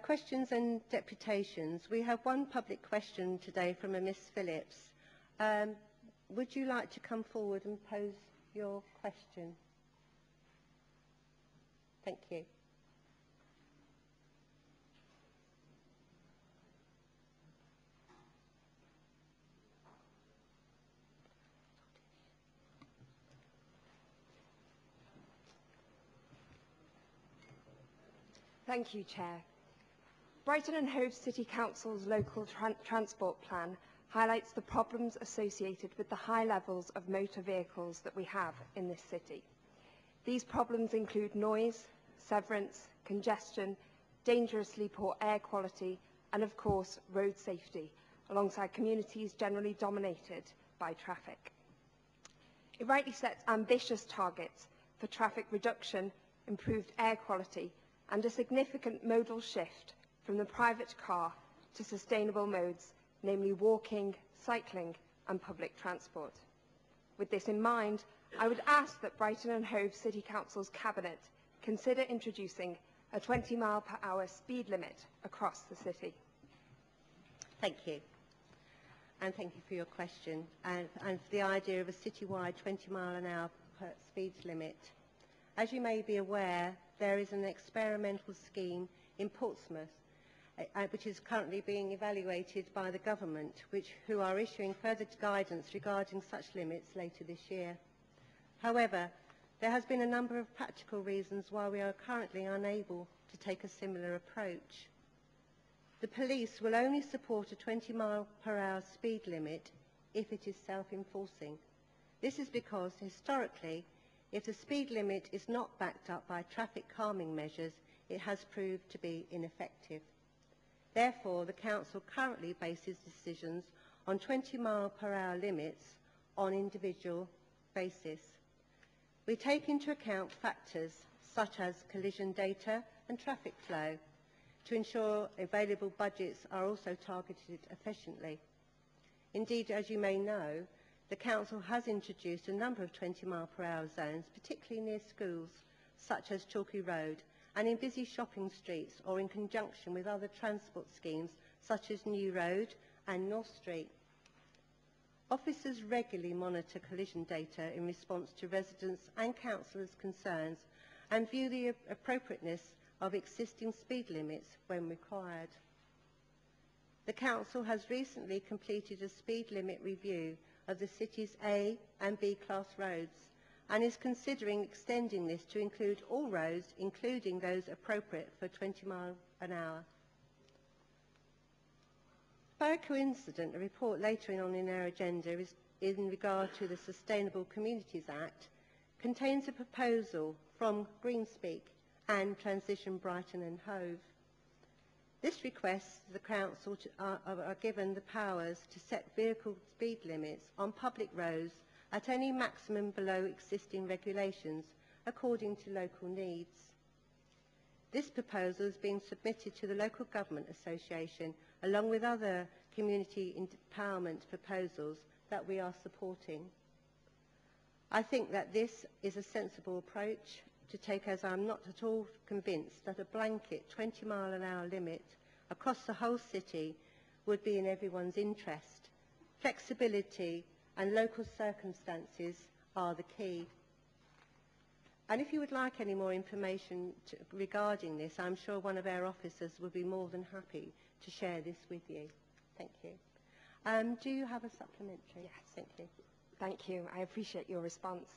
Questions and deputations. We have one public question today from a Miss Phillips. Would you like to come forward and pose your question? Thank you. Thank you, Chair. Brighton and Hove City Council's local transport plan highlights the problems associated with the high levels of motor vehicles that we have in this city. These problems include noise, severance, congestion, dangerously poor air quality, and of course, road safety, alongside communities generally dominated by traffic. It rightly sets ambitious targets for traffic reduction, improved air quality, and a significant modal shift from the private car to sustainable modes, namely walking, cycling, and public transport. With this in mind, I would ask that Brighton and Hove City Council's Cabinet consider introducing a 20-mile-per-hour speed limit across the city. Thank you. And thank you for your question and for the idea of a citywide 20-mile-an-hour speed limit. As you may be aware, there is an experimental scheme in Portsmouth which is currently being evaluated by the government, who are issuing further guidance regarding such limits later this year. However, there has been a number of practical reasons why we are currently unable to take a similar approach. The police will only support a 20-mile-per-hour speed limit if it is self-enforcing. This is because, historically, if the speed limit is not backed up by traffic calming measures, it has proved to be ineffective. Therefore, the Council currently bases decisions on 20-mile-per-hour limits on individual basis. We take into account factors such as collision data and traffic flow to ensure available budgets are also targeted efficiently. Indeed, as you may know, the Council has introduced a number of 20-mile-per-hour zones, particularly near schools, such as Chalky Road, and in busy shopping streets or in conjunction with other transport schemes, such as New Road and North Street. Officers regularly monitor collision data in response to residents' and councillors' concerns and view the appropriateness of existing speed limits when required. The Council has recently completed a speed limit review of the city's A and B class roads and is considering extending this to include all roads, including those appropriate for 20 miles an hour. By a coincidence, a report later on in our agenda is in regard to the Sustainable Communities Act contains a proposal from Greenspeak and Transition Brighton and Hove. This requests the Council are given the powers to set vehicle speed limits on public roads at any maximum below existing regulations according to local needs. This proposal is being submitted to the Local Government Association along with other community empowerment proposals that we are supporting. I think that this is a sensible approach to take, as I'm not at all convinced that a blanket 20-mile-an-hour limit across the whole city would be in everyone's interest. Flexibility and local circumstances are the key. And if you would like any more information regarding this, I'm sure one of our officers would be more than happy to share this with you. Thank you. Do you have a supplementary? Yes. Thank you. Thank you. I appreciate your response.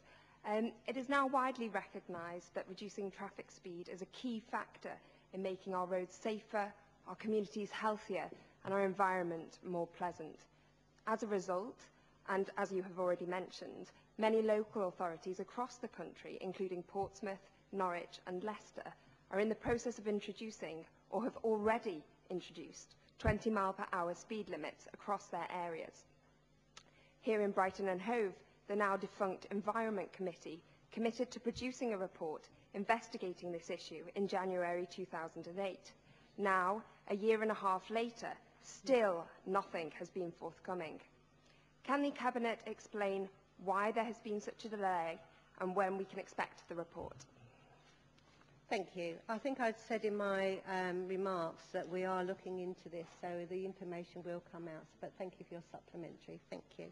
It is now widely recognised that reducing traffic speed is a key factor in making our roads safer, our communities healthier, and our environment more pleasant. As a result, and as you have already mentioned, many local authorities across the country, including Portsmouth, Norwich and Leicester, are in the process of introducing or have already introduced 20-mile-per-hour speed limits across their areas. Here in Brighton and Hove, the now defunct Environment Committee committed to producing a report investigating this issue in January 2008. Now, a year and a half later, still nothing has been forthcoming. Can the Cabinet explain why there has been such a delay and when we can expect the report? Thank you. I think I said in my remarks that we are looking into this, so the information will come out. But thank you for your supplementary. Thank you.